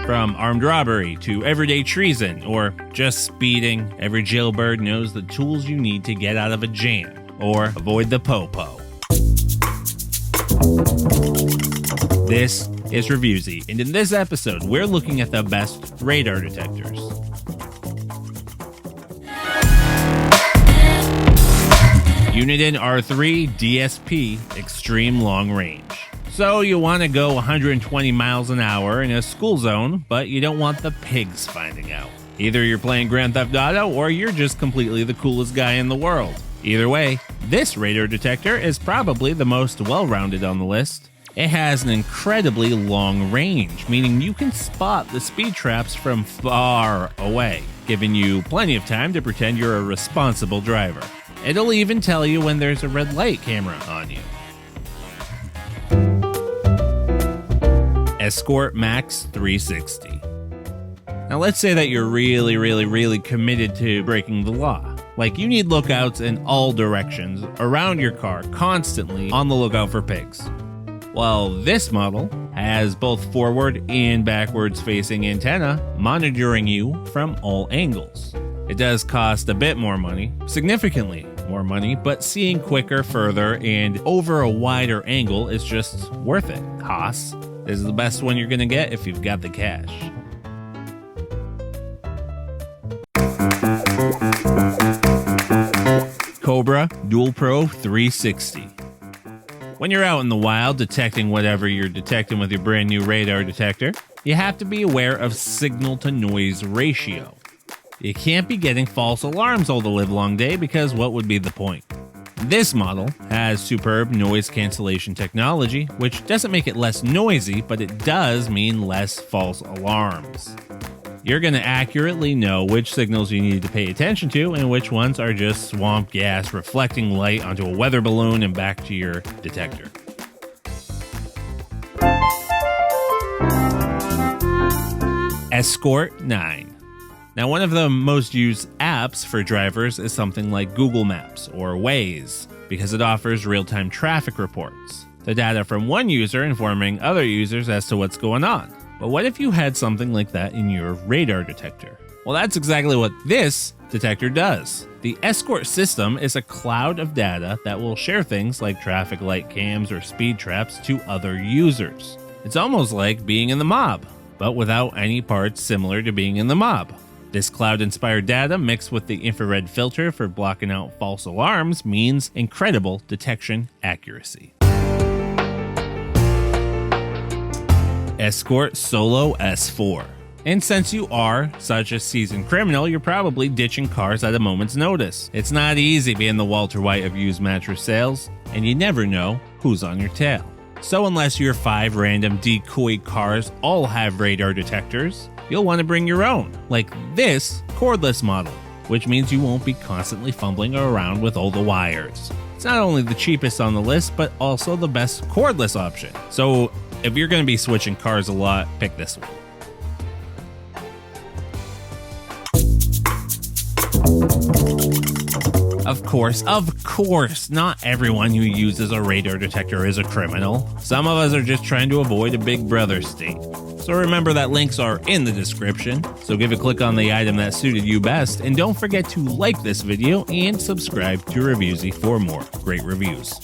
From armed robbery to everyday treason or just speeding, every jailbird knows the tools you need to get out of a jam or avoid the po-po. This is Reviewszy, and in this episode, we're looking at the best radar detectors. UNIDEN R3 DSP Extreme Long Range. So you want to go 120 miles an hour in a school zone, but you don't want the pigs finding out. Either you're playing Grand Theft Auto or you're just completely the coolest guy in the world. Either way, this radar detector is probably the most well-rounded on the list. It has an incredibly long range, meaning you can spot the speed traps from far away, giving you plenty of time to pretend you're a responsible driver. It'll even tell you when there's a red light camera on you. Escort Max 360. Now let's say that you're really committed to breaking the law. Like you need lookouts in all directions around your car, constantly on the lookout for pigs. Well, this model has both forward and backwards facing antenna monitoring you from all angles. It does cost a bit more money, significantly more money, but seeing quicker, further, and over a wider angle is just worth it. Haas, this is the best one you're going to get if you've got the cash. Cobra Dual Pro 360. When you're out in the wild detecting whatever you're detecting with your brand new radar detector, you have to be aware of signal-to-noise ratio. You can't be getting false alarms all the livelong day because what would be the point? This model has superb noise cancellation technology, which doesn't make it less noisy, but it does mean less false alarms. You're going to accurately know which signals you need to pay attention to and which ones are just swamp gas reflecting light onto a weather balloon and back to your detector. Escort 9. Now, one of the most used apps for drivers is something like Google Maps or Waze, because it offers real-time traffic reports, the data from one user informing other users as to what's going on. But what if you had something like that in your radar detector? Well, that's exactly what this detector does. The Escort system is a cloud of data that will share things like traffic light cams or speed traps to other users. It's almost like being in the mob, but without any parts similar to being in the mob. This cloud-inspired data mixed with the infrared filter for blocking out false alarms means incredible detection accuracy. Escort Solo S4. And since you are such a seasoned criminal, you're probably ditching cars at a moment's notice. It's not easy being the Walter White of used mattress sales, and you never know who's on your tail. So unless your 5 random decoy cars all have radar detectors, you'll want to bring your own, like this cordless model, which means you won't be constantly fumbling around with all the wires. It's not only the cheapest on the list, but also the best cordless option. So if you're going to be switching cars a lot, pick this one. Of course, not everyone who uses a radar detector is a criminal. Some of us are just trying to avoid a big brother state. So remember that links are in the description, so give a click on the item that suited you best, and don't forget to like this video and subscribe to Reviewszy for more great reviews.